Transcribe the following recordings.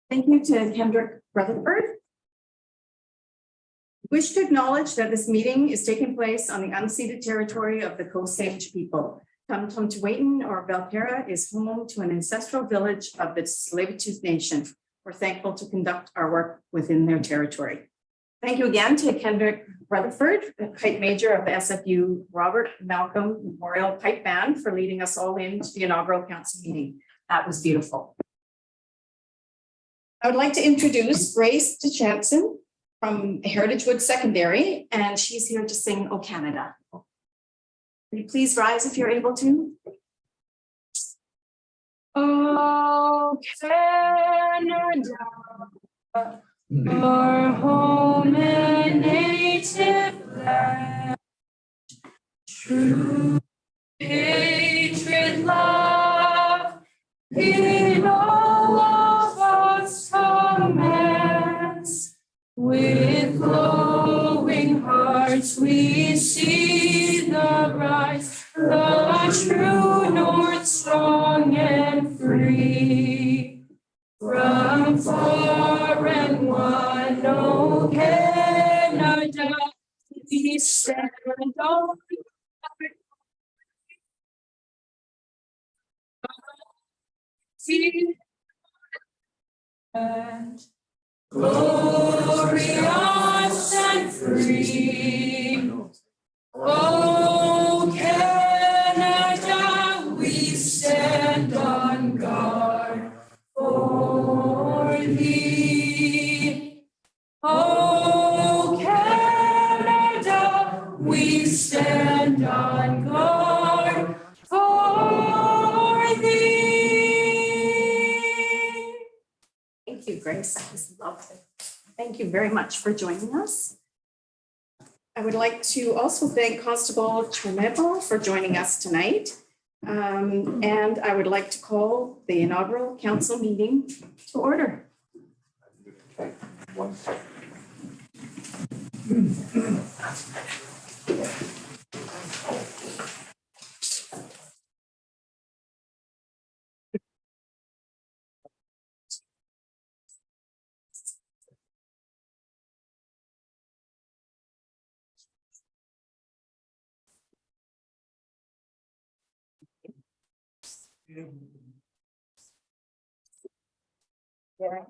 Thank you to Kendrick Rutherford. Wish to acknowledge that this meeting is taking place on the unceded territory of the Coast Salish people. Tumtumtuwaitin or Belpera is home to an ancestral village of the Tsleil-Waututh Nation. We're thankful to conduct our work within their territory. Thank you again to Kendrick Rutherford, the pipe major of the SFU Robert Malcolm Memorial Pipe Band, for leading us all into the inaugural council meeting. That was beautiful. I would like to introduce Grace DeChanson from Heritage Wood Secondary, and she's here to sing "O Canada." Will you please rise if you're able to? Oh, Canada, our home and native land, true patriot love in all of us commands. With glowing hearts we see the rise, the true north strong and free. From far and wide, O Canada, we stand on and glorious and free. Oh, Canada, we stand on guard for thee. Oh, Canada, we stand on guard for thee. Thank you, Grace. That was lovely. Thank you very much for joining us. I would like to also thank Constable Tremebo for joining us tonight. And I would like to call the inaugural council meeting to order. Yeah.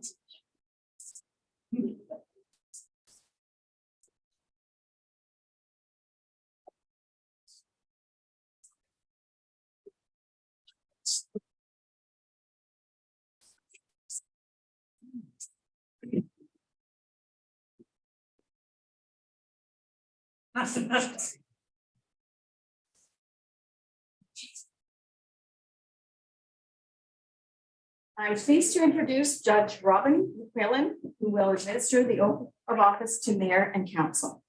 I'm pleased to introduce Judge Robin McMillan, who will administer the oath of office to mayor and council.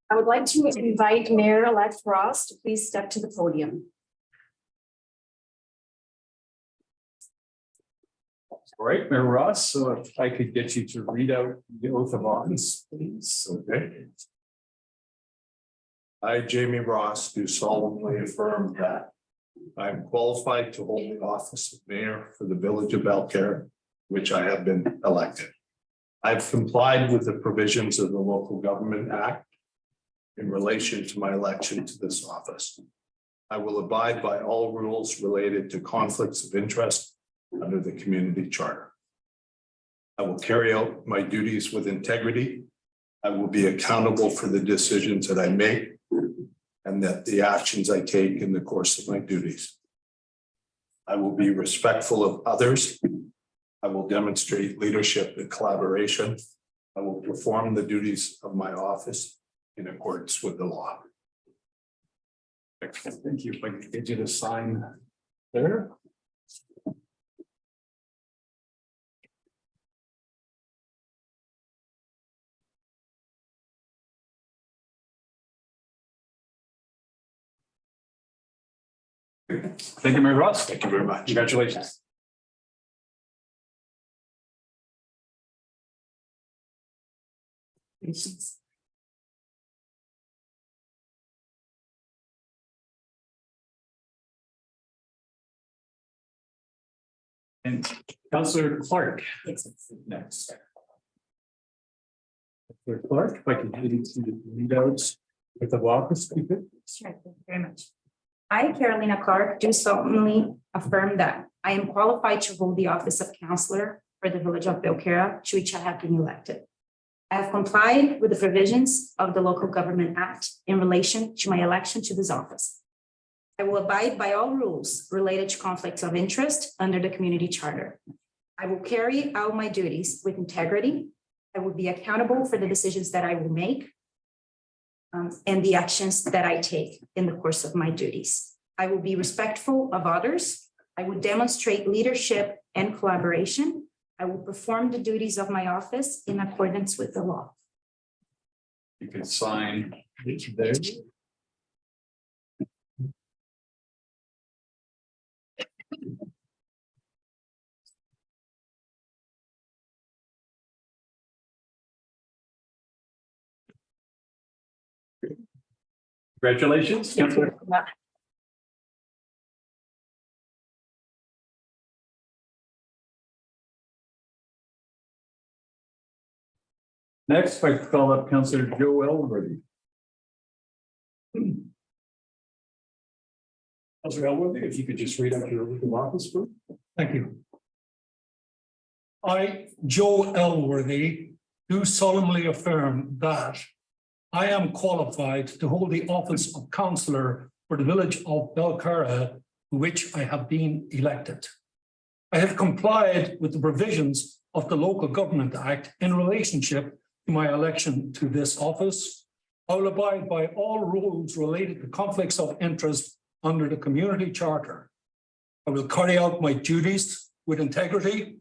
I would like to invite Mayor-elect Ross to please step to the podium. All right, Mayor Ross, so if I could get you to read out the oath of office, please. Okay. I, Jamie Ross, do solemnly affirm that I am qualified to hold the office of mayor for the village of Belcare, which I have been elected. I've complied with the provisions of the Local Government Act in relation to my election to this office. I will abide by all rules related to conflicts of interest under the community charter. I will carry out my duties with integrity. I will be accountable for the decisions that I make and that the actions I take in the course of my duties. I will be respectful of others. I will demonstrate leadership and collaboration. I will perform the duties of my office in accordance with the law. Excellent. Thank you. If I could get you to sign there. Thank you, Mayor Ross. Thank you very much. Congratulations. And Councillor Clark. Next. Councillor Clark, if I can get you to read out with the office, please. Sure, thank you very much. I, Carolina Clark, do solemnly affirm that I am qualified to hold the office of councillor for the village of Belcarra, to which I have been elected. I have complied with the provisions of the Local Government Act in relation to my election to this office. I will abide by all rules related to conflicts of interest under the community charter. I will carry out my duties with integrity. I will be accountable for the decisions that I will make and the actions that I take in the course of my duties. I will be respectful of others. I will demonstrate leadership and collaboration. I will perform the duties of my office in accordance with the law. You can sign there. Congratulations, Councillor. Next, I call up Councillor Joe Elworthy. Councillor Elworthy, if you could just read out your oath of office, please. Thank you. I, Joe Elworthy, do solemnly affirm that I am qualified to hold the office of councillor for the village of Belcarra, to which I have been elected. I have complied with the provisions of the Local Government Act in relationship to my election to this office. I will abide by all rules related to conflicts of interest under the community charter. I will carry out my duties with integrity.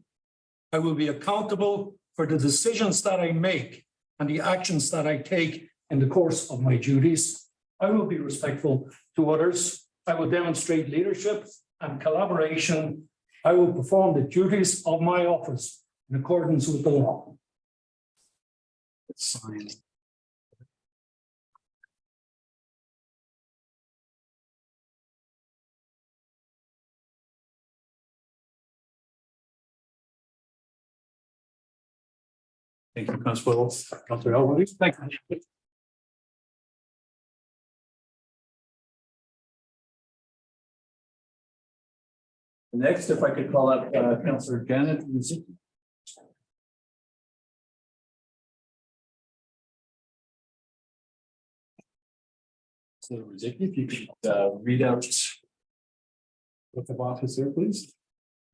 I will be accountable for the decisions that I make and the actions that I take in the course of my duties. I will be respectful to others. I will demonstrate leadership and collaboration. I will perform the duties of my office in accordance with the law. Sign. Thank you, Councillor Elworthy. Thank you. Next, if I could call up Councillor Janet Rizicki. So Rizicki, if you could read out what the office there, please.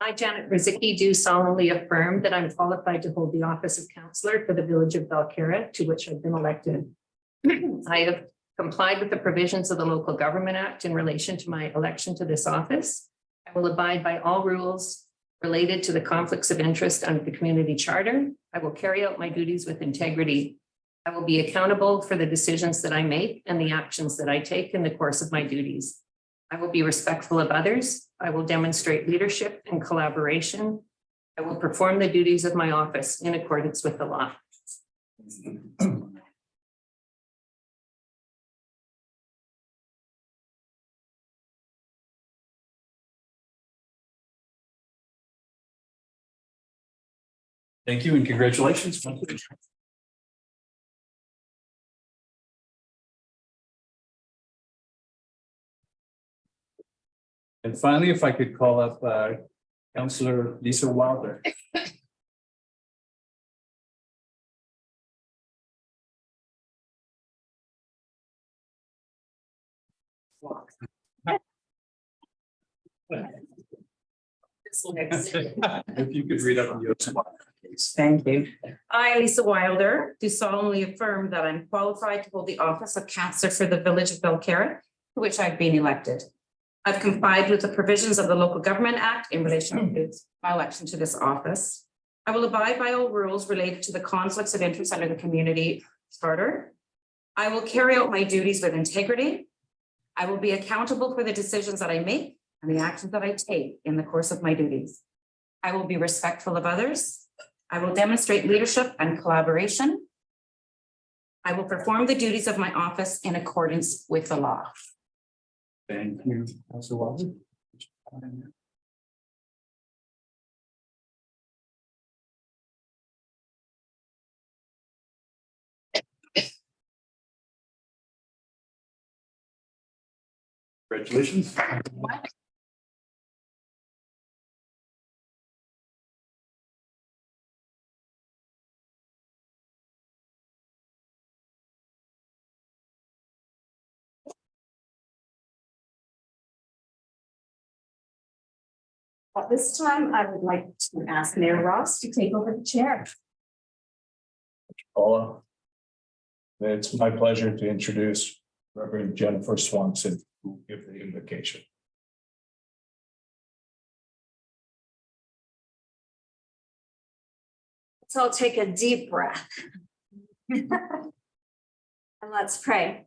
I, Janet Rizicki, do solemnly affirm that I'm qualified to hold the office of councillor for the village of Belcarra, to which I've been elected. I have complied with the provisions of the Local Government Act in relation to my election to this office. I will abide by all rules related to the conflicts of interest under the community charter. I will carry out my duties with integrity. I will be accountable for the decisions that I make and the actions that I take in the course of my duties. I will be respectful of others. I will demonstrate leadership and collaboration. I will perform the duties of my office in accordance with the law. Thank you and congratulations. And finally, if I could call up Councillor Lisa Wilder. If you could read up on your. Thank you. I, Lisa Wilder, do solemnly affirm that I'm qualified to hold the office of councillor for the village of Belcarra, to which I've been elected. I've complied with the provisions of the Local Government Act in relation to my election to this office. I will abide by all rules related to the conflicts of interest under the community charter. I will carry out my duties with integrity. I will be accountable for the decisions that I make and the actions that I take in the course of my duties. I will be respectful of others. I will demonstrate leadership and collaboration. I will perform the duties of my office in accordance with the law. Thank you, Councilor Wilder. Congratulations. At this time, I would like to ask Mayor Ross to take over the chair. Paula. It's my pleasure to introduce Reverend Jennifer Swanson, who will give the invocation. So I'll take a deep breath. And let's pray.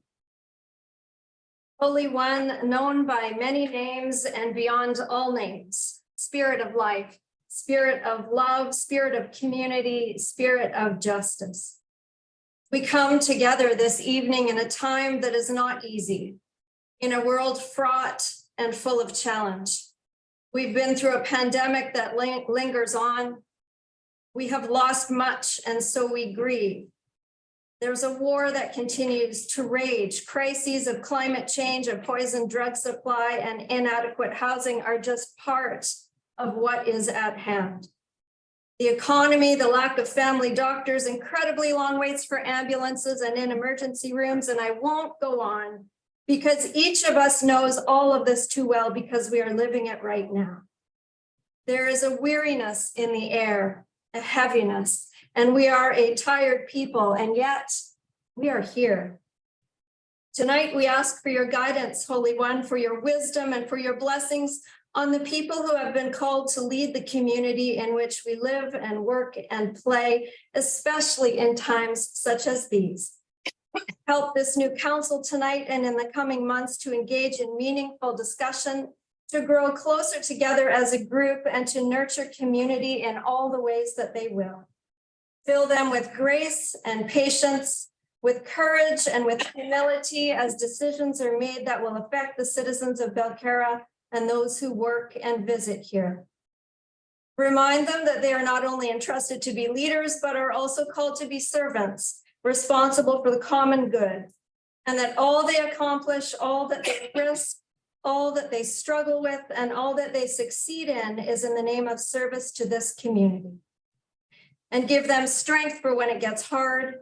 Holy One, known by many names and beyond all names, Spirit of life, Spirit of love, Spirit of community, Spirit of justice. We come together this evening in a time that is not easy, in a world fraught and full of challenge. We've been through a pandemic that lingers on. We have lost much, and so we grieve. There's a war that continues to rage. Crises of climate change, a poisoned drug supply, and inadequate housing are just part of what is at hand. The economy, the lack of family doctors, incredibly long waits for ambulances and in emergency rooms, and I won't go on because each of us knows all of this too well because we are living it right now. There is a weariness in the air, a heaviness, and we are a tired people, and yet we are here. Tonight, we ask for your guidance, Holy One, for your wisdom and for your blessings on the people who have been called to lead the community in which we live and work and play, especially in times such as these. Help this new council tonight and in the coming months to engage in meaningful discussion, to grow closer together as a group, and to nurture community in all the ways that they will. Fill them with grace and patience, with courage and with humility as decisions are made that will affect the citizens of Belcarra and those who work and visit here. Remind them that they are not only entrusted to be leaders, but are also called to be servants, responsible for the common good, and that all they accomplish, all that they risk, all that they struggle with, and all that they succeed in is in the name of service to this community. And give them strength for when it gets hard,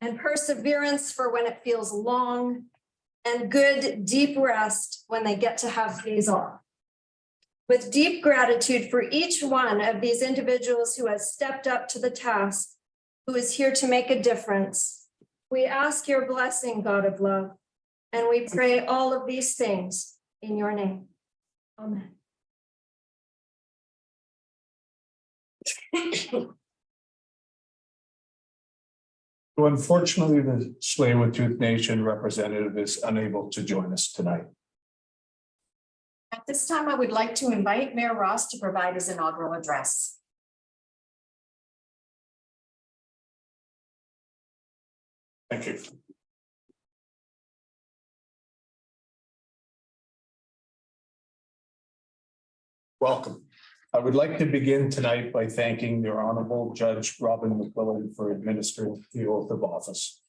and perseverance for when it feels long, and good, deep rest when they get to have days off. With deep gratitude for each one of these individuals who has stepped up to the task, who is here to make a difference, we ask your blessing, God of love, and we pray all of these things in your name. Amen. So unfortunately, the Tsleil-Waututh Nation representative is unable to join us tonight. At this time, I would like to invite Mayor Ross to provide his inaugural address. Thank you. Welcome. I would like to begin tonight by thanking your Honorable Judge Robin McQuillan for administering the oath of office.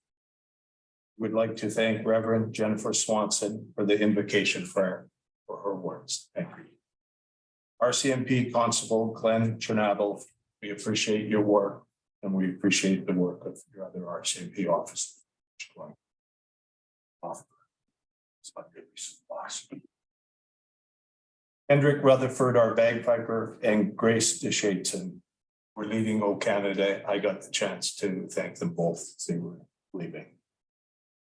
We'd like to thank Reverend Jennifer Swanson for the invocation prayer for her words. Thank you. RCMP Constable Glenn Chernavel, we appreciate your work and we appreciate the work of your other RCMP officers. Hendrik Rutherford, our bagpiper, and Grace DeShaton, were leaving O Canada, I got the chance to thank them both as they were leaving.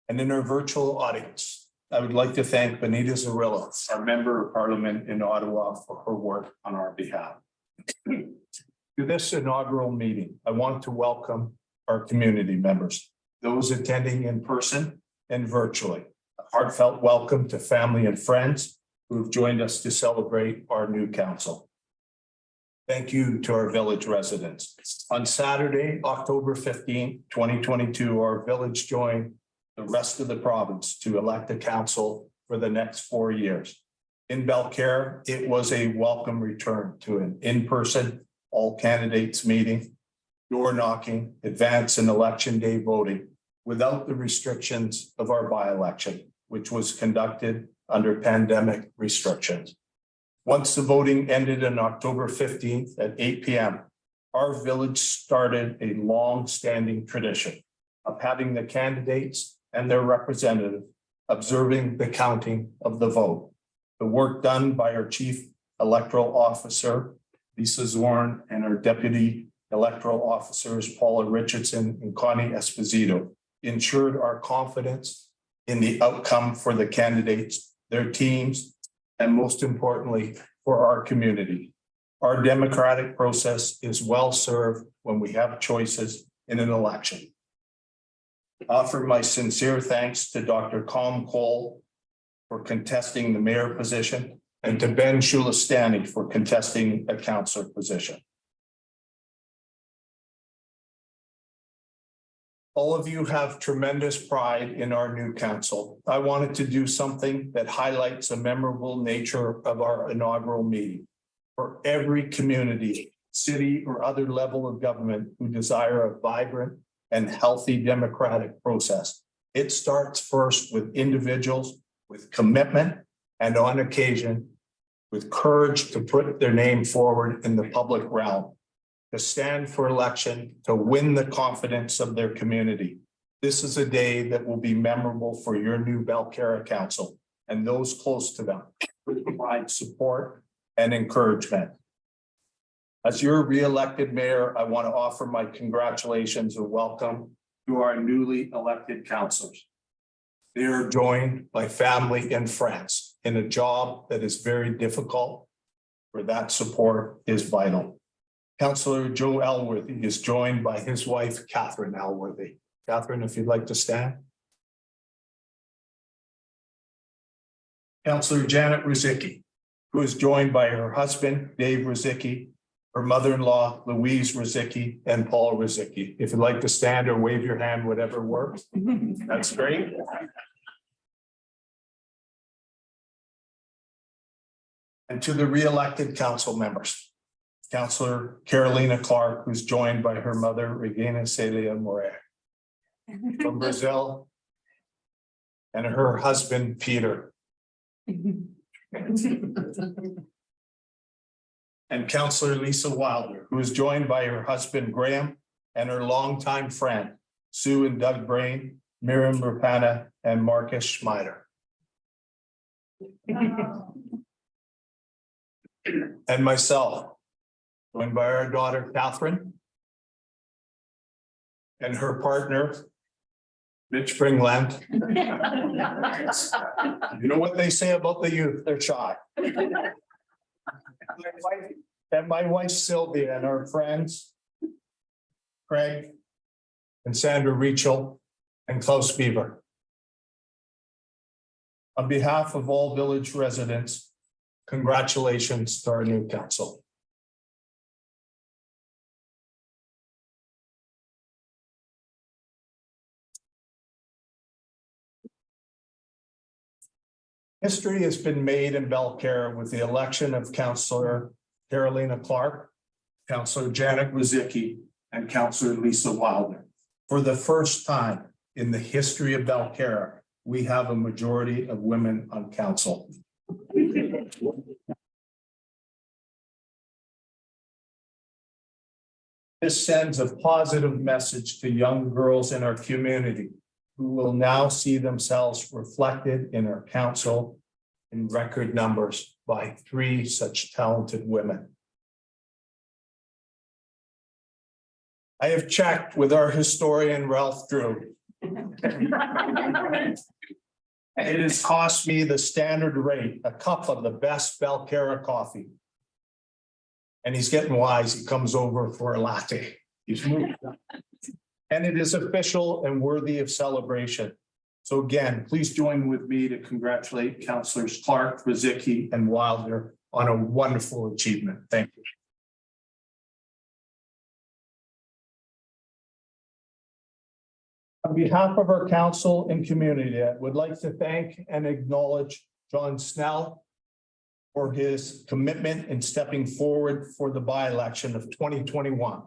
And in our virtual audience, I would like to thank Benita Zarilla, our member of parliament in Ottawa, for her work on our behalf. To this inaugural meeting, I want to welcome our community members, those attending in person and virtually. A heartfelt welcome to family and friends who have joined us to celebrate our new council. Thank you to our village residents. On Saturday, October 15, 2022, our village joined the rest of the province to elect a council for the next 4 years. In Belcarre, it was a welcome return to an in-person all candidates meeting, door knocking, advance and election day voting without the restrictions of our by-election, which was conducted under pandemic restrictions. Once the voting ended on October 15th at 8 p.m., our village started a long-standing tradition of having the candidates and their representative observing the counting of the vote. The work done by our chief electoral officer, Lisa Zorn, and our deputy electoral officers, Paula Richardson and Connie Esposito, ensured our confidence in the outcome for the candidates, their teams, and most importantly, for our community. Our democratic process is well served when we have choices in an election. I offer my sincere thanks to Dr. Colm Cole for contesting the mayor position and to Ben Shulistani for contesting a councillor position. All of you have tremendous pride in our new council. I wanted to do something that highlights the memorable nature of our inaugural meeting. For every community, city, or other level of government who desire a vibrant and healthy democratic process, it starts first with individuals with commitment and on occasion with courage to put their name forward in the public realm, to stand for election, to win the confidence of their community. This is a day that will be memorable for your new Belcarre Council and those close to them who provide support and encouragement. As your re-elected mayor, I want to offer my congratulations and welcome to our newly elected councillors. They are joined by family and friends in a job that is very difficult, where that support is vital. Councillor Joe Elworthy is joined by his wife, Catherine Elworthy. Catherine, if you'd like to stand. Councillor Janet Ruzicki, who is joined by her husband, Dave Ruzicki, her mother-in-law, Louise Ruzicki, and Paul Ruzicki. If you'd like to stand or wave your hand, whatever works, that's great. And to the re-elected council members, Councillor Carolina Clark, who's joined by her mother, Regina Celia Moret from Brazil, and her husband, Peter. And Councillor Lisa Wilder, who is joined by her husband, Graham, and her longtime friend, Sue and Doug Brain, Miriam Rapana, and Marcus Schmeider. And myself, joined by our daughter, Catherine, and her partner, Mitch Bringland. You know what they say about the youth, they're shy. My wife Sylvia and our friends, Craig and Sandra Rachel and Klaus Beaver. On behalf of all village residents, congratulations to our new council. History has been made in Belcarre with the election of Councillor Carolina Clark, Councillor Janet Ruzicki, and Councillor Lisa Wilder. For the first time in the history of Belcarre, we have a majority of women on council. This sends a positive message to young girls in our community who will now see themselves reflected in our council in record numbers by 3 such talented women. I have checked with our historian Ralph Drew. It has cost me the standard rate, a cup of the best Belcarra coffee. And he's getting wise. He comes over for a latte. He's moved. And it is official and worthy of celebration. So again, please join with me to congratulate Councillors Clark, Rizicki, and Wilder on a wonderful achievement. Thank you. On behalf of our council and community, I would like to thank and acknowledge John Snell for his commitment in stepping forward for the by-election of 2021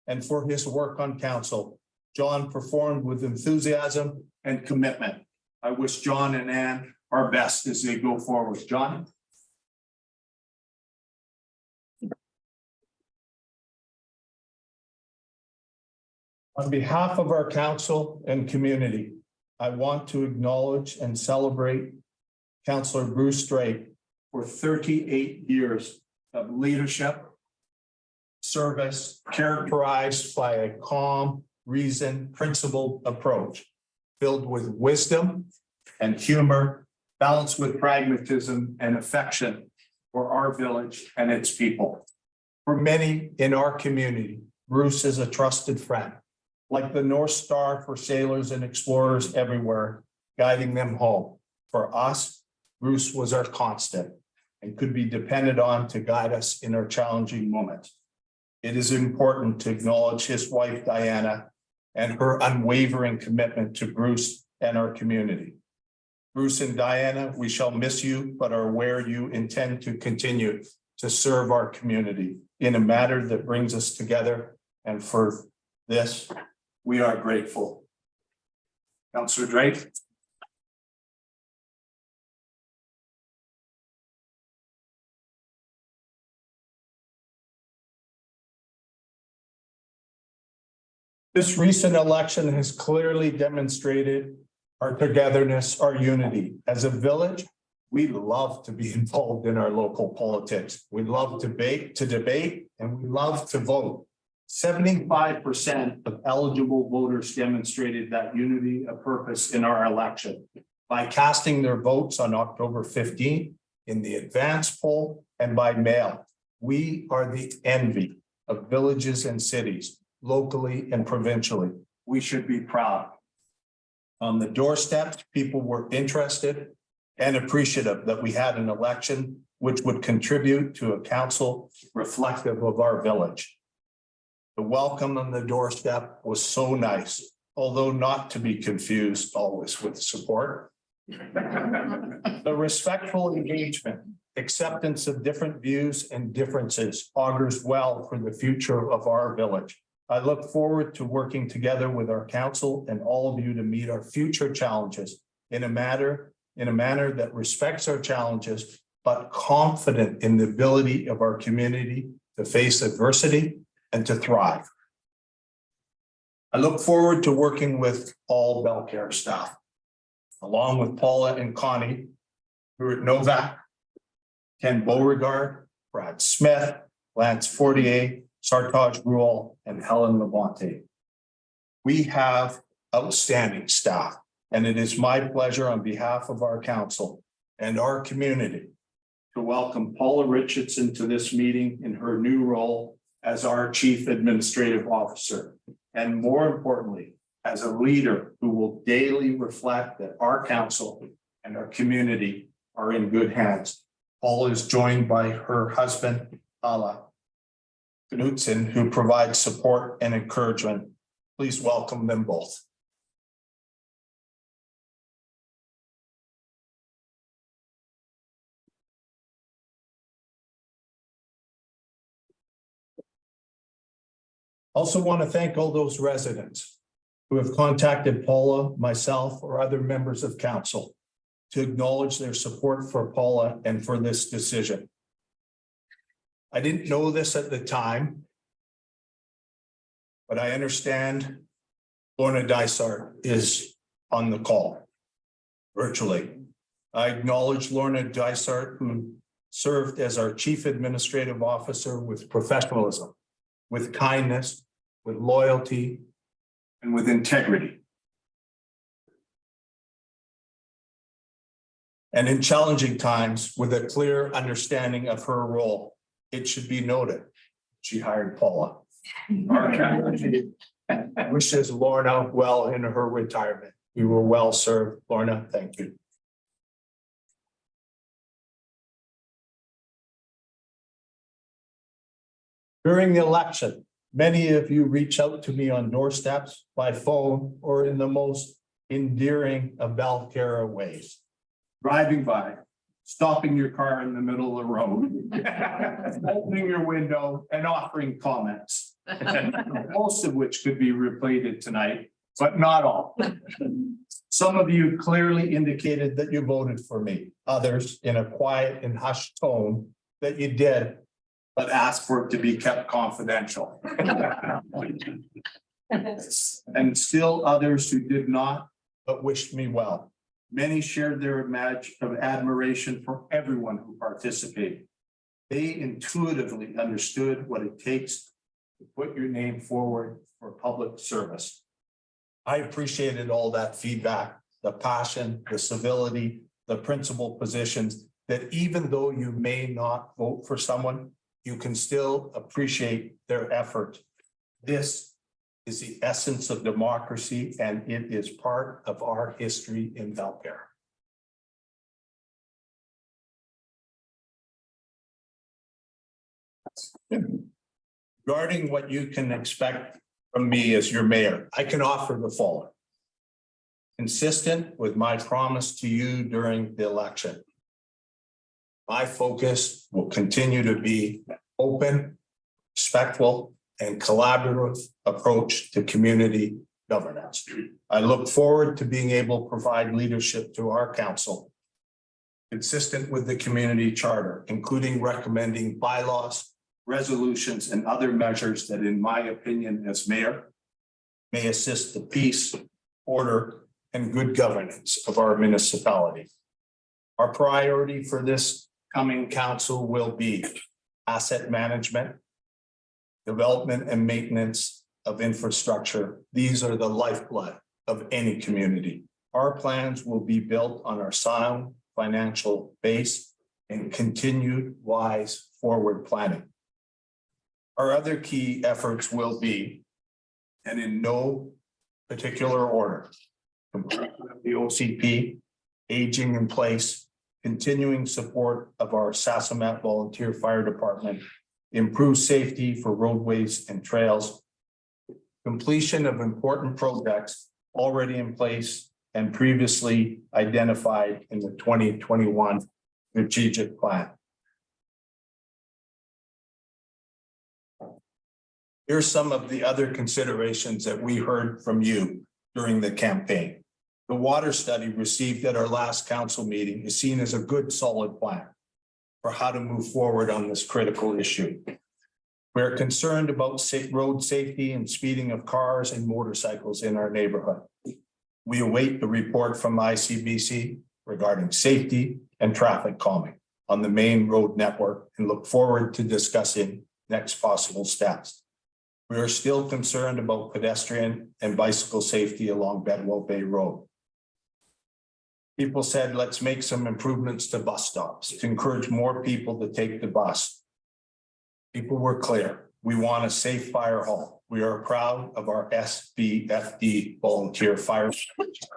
and for his work on council. John performed with enthusiasm and commitment. I wish John and Ann our best as they go forward. John? On behalf of our council and community, I want to acknowledge and celebrate Councillor Bruce Drake for 38 years of leadership, service characterized by a calm, reasoned, principled approach, filled with wisdom and humor, balanced with pragmatism and affection for our village and its people. For many in our community, Bruce is a trusted friend, like the North Star for sailors and explorers everywhere, guiding them home. For us, Bruce was our constant and could be depended on to guide us in our challenging moments. It is important to acknowledge his wife, Diana, and her unwavering commitment to Bruce and our community. Bruce and Diana, we shall miss you, but are aware you intend to continue to serve our community in a manner that brings us together. And for this, we are grateful. Councillor Drake. This recent election has clearly demonstrated our togetherness, our unity. As a village, we love to be involved in our local politics. We love to debate, and we love to vote. 75% of eligible voters demonstrated that unity of purpose in our election by casting their votes on October 15th in the advance poll and by mail. We are the envy of villages and cities, locally and provincially. We should be proud. On the doorstep, people were interested and appreciative that we had an election which would contribute to a council reflective of our village. The welcome on the doorstep was so nice, although not to be confused always with support. The respectful engagement, acceptance of different views and differences augurs well for the future of our village. I look forward to working together with our council and all of you to meet our future challenges in a manner that respects our challenges, but confident in the ability of our community to face adversity and to thrive. I look forward to working with all Belcarra staff, along with Paula and Connie, Stuart Novak, Ken Beauregard, Brad Smith, Lance Fortier, Sartaj Ruel, and Helen Labonte. We have outstanding staff, and it is my pleasure on behalf of our council and our community to welcome Paula Richardson to this meeting in her new role as our Chief Administrative Officer, and more importantly, as a leader who will daily reflect that our council and our community are in good hands. Paula is joined by her husband, Ala Knudsen, who provides support and encouragement. Please welcome them both. Also want to thank all those residents who have contacted Paula, myself, or other members of council to acknowledge their support for Paula and for this decision. I didn't know this at the time, but I understand Lorna Dysart is on the call virtually. I acknowledge Lorna Dysart, who served as our Chief Administrative Officer with professionalism, with kindness, with loyalty, and with integrity. And in challenging times, with a clear understanding of her role, it should be noted, she hired Paula. Our community wishes Lorna well in her retirement. You were well served, Lorna. Thank you. During the election, many of you reach out to me on doorsteps, by phone, or in the most endearing of Balcarra ways. Driving by, stopping your car in the middle of the road, opening your window and offering comments. Most of which could be repeated tonight, but not all. Some of you clearly indicated that you voted for me. Others, in a quiet and hushed tone, that you did, but asked for it to be kept confidential. And still others who did not, but wished me well. Many shared their image of admiration for everyone who participated. They intuitively understood what it takes to put your name forward for public service. I appreciated all that feedback, the passion, the civility, the principled positions, that even though you may not vote for someone, you can still appreciate their effort. This is the essence of democracy, and it is part of our history in Balcarra. Regarding what you can expect from me as your mayor, I can offer the following. Consistent with my promise to you during the election, my focus will continue to be open, respectful, and collaborative approach to community governance. I look forward to being able to provide leadership to our council consistent with the community charter, including recommending bylaws, resolutions, and other measures that, in my opinion as mayor, may assist the peace, order, and good governance of our municipality. Our priority for this coming council will be asset management, development and maintenance of infrastructure. These are the lifeblood of any community. Our plans will be built on our sound financial base and continued wise forward planning. Our other key efforts will be, and in no particular order, completion of the OCP, aging in place, continuing support of our Sasamat Volunteer Fire Department, improved safety for roadways and trails, completion of important projects already in place and previously identified in the 2021 strategic plan. Here's some of the other considerations that we heard from you during the campaign. The water study received at our last council meeting is seen as a good, solid plan for how to move forward on this critical issue. We're concerned about road safety and speeding of cars and motorcycles in our neighborhood. We await the report from ICBC regarding safety and traffic calming on the main road network and look forward to discussing next possible steps. We are still concerned about pedestrian and bicycle safety along Bedwell Bay Road. People said, let's make some improvements to bus stops to encourage more people to take the bus. People were clear. We want a safe fire hall. We are proud of our SBFD volunteer fire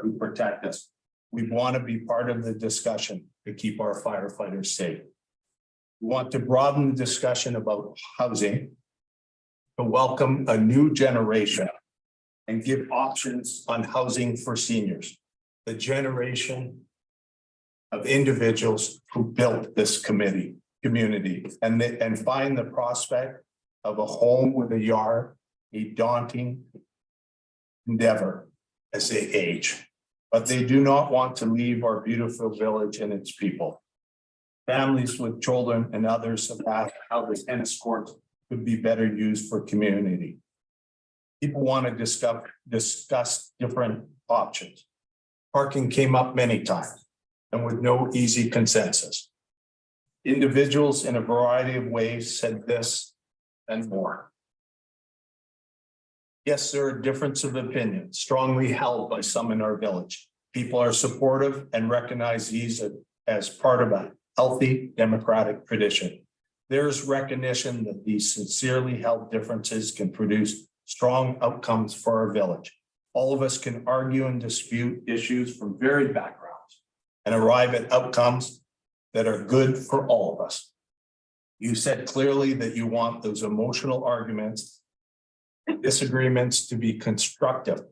who protect us. We want to be part of the discussion to keep our firefighters safe. We want to broaden the discussion about housing, to welcome a new generation and give options on housing for seniors. The generation of individuals who built this community and find the prospect of a home with a yard a daunting endeavor as they age, but they do not want to leave our beautiful village and its people. Families with children and others have asked how the tennis courts could be better used for community. People want to discuss different options. Parking came up many times and with no easy consensus. Individuals in a variety of ways said this and more. Yes, there are differences of opinion strongly held by some in our village. People are supportive and recognize these as part of a healthy democratic tradition. There is recognition that these sincerely held differences can produce strong outcomes for our village. All of us can argue and dispute issues from varied backgrounds and arrive at outcomes that are good for all of us. You said clearly that you want those emotional arguments and disagreements to be constructive,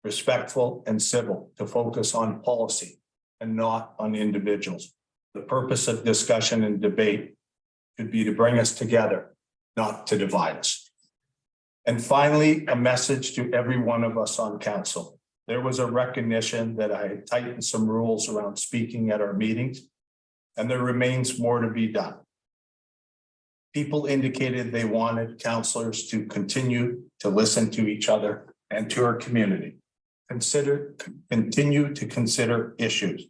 respectful, and civil, to focus on policy and not on individuals. The purpose of discussion and debate should be to bring us together, not to divide us. And finally, a message to every one of us on council. There was a recognition that I had tightened some rules around speaking at our meetings, and there remains more to be done. People indicated they wanted councillors to continue to listen to each other and to our community. Continue to consider issues.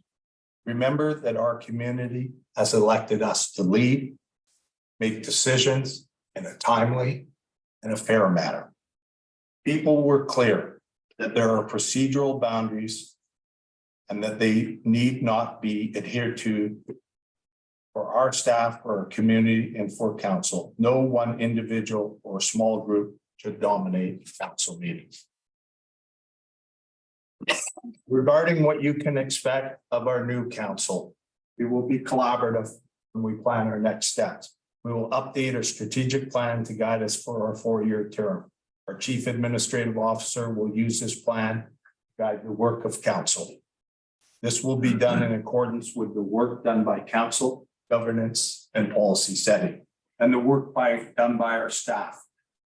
Remember that our community has elected us to lead, make decisions in a timely and a fair manner. People were clear that there are procedural boundaries and that they need not be adhered to for our staff, for our community, and for council. No one individual or small group should dominate council meetings. Regarding what you can expect of our new council, we will be collaborative when we plan our next steps. We will update our strategic plan to guide us for our 4-year term. Our chief administrative officer will use this plan to guide the work of council. This will be done in accordance with the work done by council, governance, and policy setting, and the work done by our staff,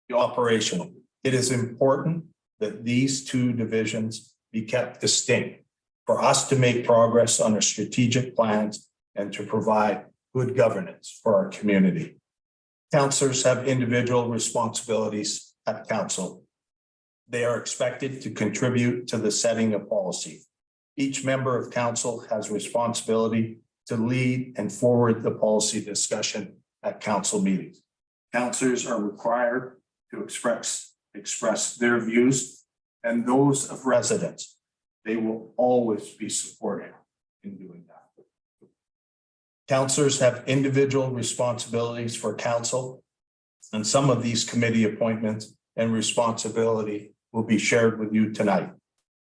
the operational. It is important that these two divisions be kept distinct for us to make progress on our strategic plans and to provide good governance for our community. Councillors have individual responsibilities at council. They are expected to contribute to the setting of policy. Each member of council has responsibility to lead and forward the policy discussion at council meetings. Councillors are required to express their views and those of residents. They will always be supported in doing that. Councillors have individual responsibilities for council, and some of these committee appointments and responsibility will be shared with you tonight.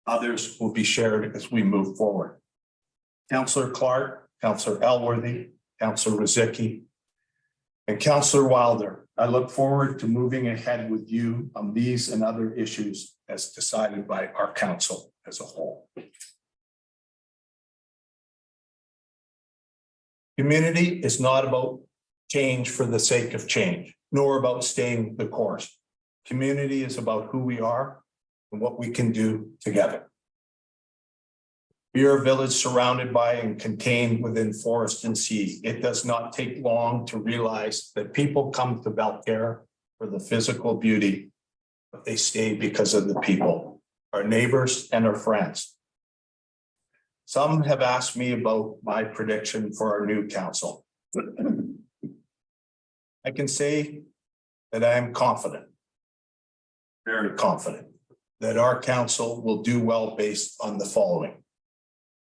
Others will be shared as we move forward. Councillor Clark, Councillor Elworthy, Councillor Rozicki, and Councillor Wilder, I look forward to moving ahead with you on these and other issues as decided by our council as a whole. Community is not about change for the sake of change, nor about staying the course. Community is about who we are and what we can do together. We are a village surrounded by and contained within forest and sea. It does not take long to realize that people come to Belcarra for the physical beauty, but they stay because of the people, our neighbors and our friends. Some have asked me about my prediction for our new council. I can say that I am confident, very confident, that our council will do well based on the following.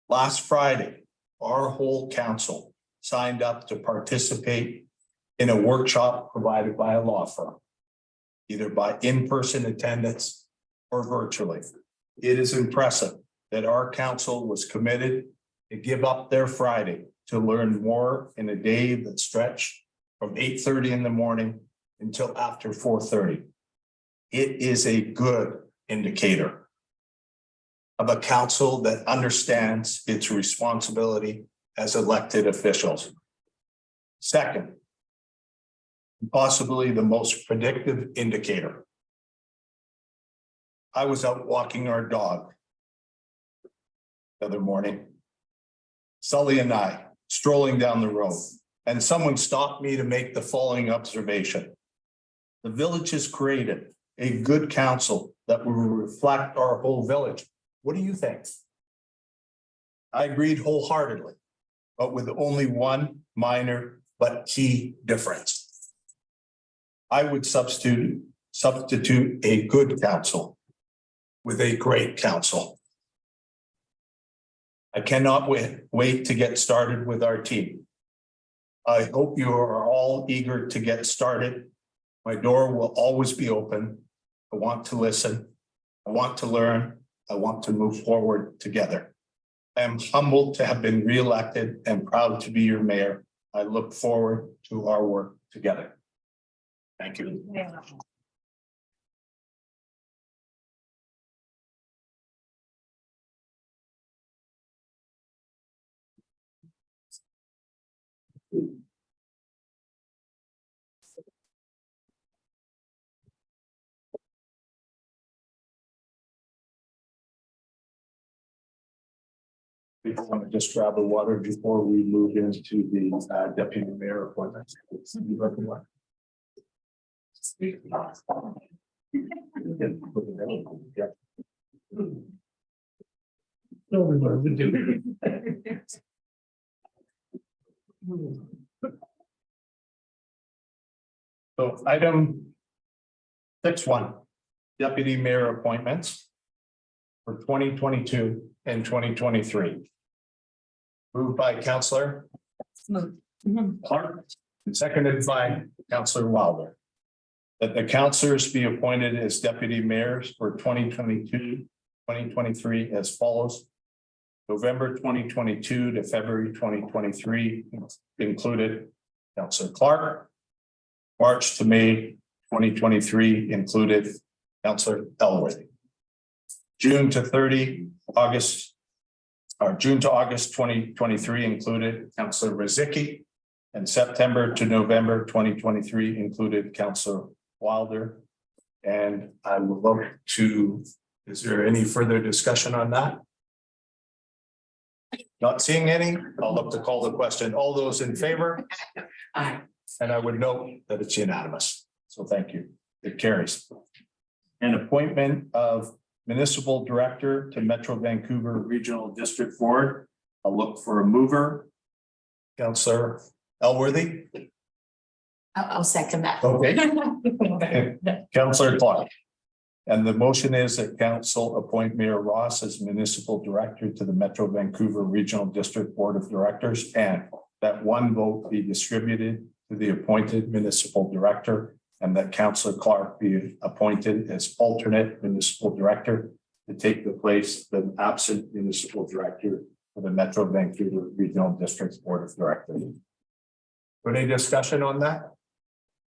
Last Friday, our whole council signed up to participate in a workshop provided by a law firm, either by in-person attendance or virtually. It is impressive that our council was committed to give up their Friday to learn more in a day that stretched from 8:30 in the morning until after 4:30. It is a good indicator of a council that understands its responsibility as elected officials. Second, possibly the most predictive indicator. I was out walking our dog the other morning, Sully and I strolling down the road, and someone stopped me to make the following observation. The village has created a good council that will reflect our whole village. What do you think? I agreed wholeheartedly, but with only one minor but key difference. I would substitute substitute a good council with a great council. I cannot wait to get started with our team. I hope you are all eager to get started. My door will always be open. I want to listen. I want to learn. I want to move forward together. I am humbled to have been reelected and proud to be your mayor. I look forward to our work together. Thank you. We want to just grab the water before we move into the deputy mayor appointment. So item 6.1, deputy mayor appointments for 2022 and 2023. Moved by Councillor Clark and seconded by Councillor Wilder. That the councillors be appointed as deputy mayors for 2022, 2023 as follows. November 2022 to February 2023 included Councillor Clark. March to May 2023 included Councillor Elworthy. June to August 2023 included Councillor Rizicki, and September to November 2023 included Councillor Wilder. And I would love to, is there any further discussion on that? Not seeing any, I'll look to call the question. All those in favor? Aye. And I would note that it's unanimous. So thank you. It carries. An appointment of municipal director to Metro Vancouver Regional District Board. I'll look for a mover. Councillor Elworthy. I'll second that. Okay. Councillor Clark. And the motion is that council appoint Mayor Ross as municipal director to the Metro Vancouver Regional District Board of Directors, and that one vote be distributed to the appointed municipal director, and that Councillor Clark be appointed as alternate municipal director to take the place of the absent municipal director for the Metro Vancouver Regional District Board of Directors. Any discussion on that?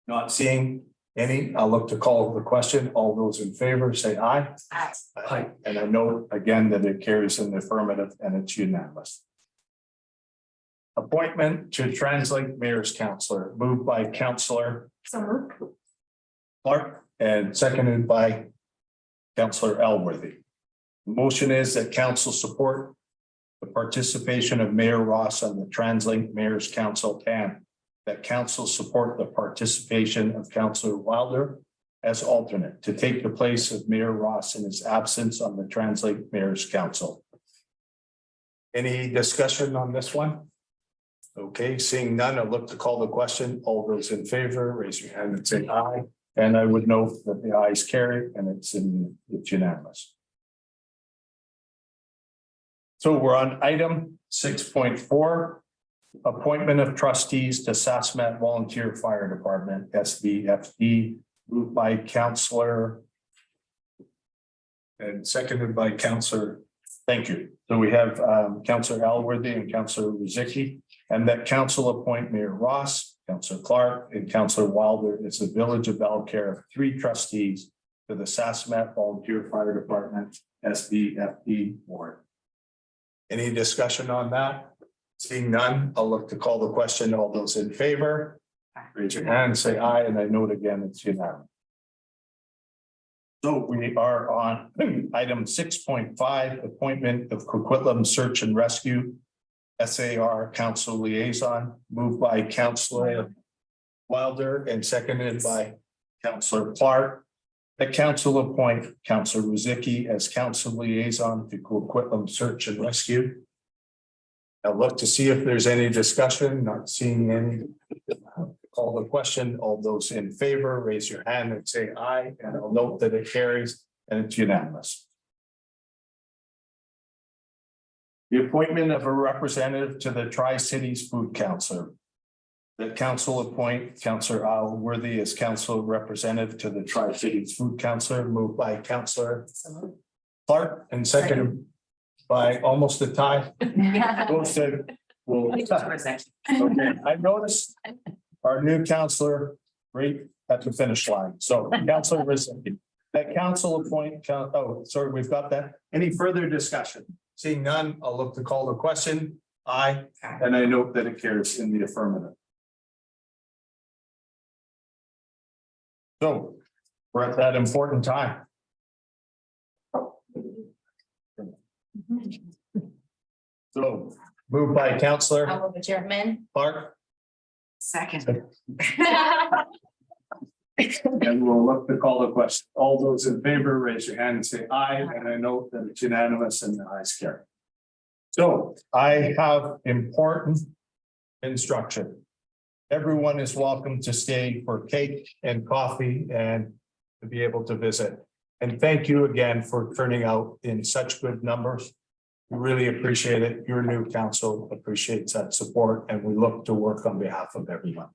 Not seeing any, I'll look to call the question. All those in favor say aye. Aye. Aye. And I note again that it carries in the affirmative and it's unanimous. Appointment to Translate Mayor's Counselor, moved by Councillor Clark and seconded by Councillor Elworthy. The motion is that council support the participation of Mayor Ross on the Translate Mayor's Council, and that council support the participation of Councillor Wilder as alternate to take the place of Mayor Ross in his absence on the Translate Mayor's Council. Any discussion on this one? Okay, seeing none, I'll look to call the question. All those in favor, raise your hand and say aye. And I would note that the ayes carry and it's unanimous. So we're on item 6.4. Appointment of trustees to Saskmat Volunteer Fire Department, SVFD, moved by Councillor and seconded by Councillor. Thank you. So we have Councillor Elworthy and Councillor Rizicki, and that council appoint Mayor Ross, Councillor Clark, and Councillor Wilder as the Village of Belcare 3 trustees to the Saskmat Volunteer Fire Department, SVFD board. Any discussion on that? Seeing none, I'll look to call the question. All those in favor, raise your hand, say aye, and I note again, it's unanimous. So we are on item 6.5, appointment of Coquitlam Search and Rescue, SAR Council Liaison, moved by Councillor Wilder and seconded by Councillor Clark. The council appoint Councillor Rizicki as Council Liaison to Coquitlam Search and Rescue. I'll look to see if there's any discussion, not seeing any. call the question. All those in favor, raise your hand and say aye, and I'll note that it carries and it's unanimous. The appointment of a representative to the Tri-Cities Food Council. The council appoint Councillor Al Worthy as council representative to the Tri-Cities Food Council, moved by Councillor Clark and seconded by almost a tie. Both said, well, okay, I noticed our new councillor right at the finish line. So Councillor Rizzo, that council appoint, oh, sorry, we've got that. Any further discussion? Seeing none, I'll look to call the question. Aye, and I note that it carries in the affirmative. So we're at that important time. So moved by Councillor I'll the chairman. Clark, Second. and we'll look to call the question. All those in favor, raise your hand and say aye, and I note that it's unanimous and the ayes carry. So I have important instruction. Everyone is welcome to stay for cake and coffee and to be able to visit. And thank you again for turning out in such good numbers. We really appreciate it. Your new council appreciates that support, and we look to work on behalf of everyone.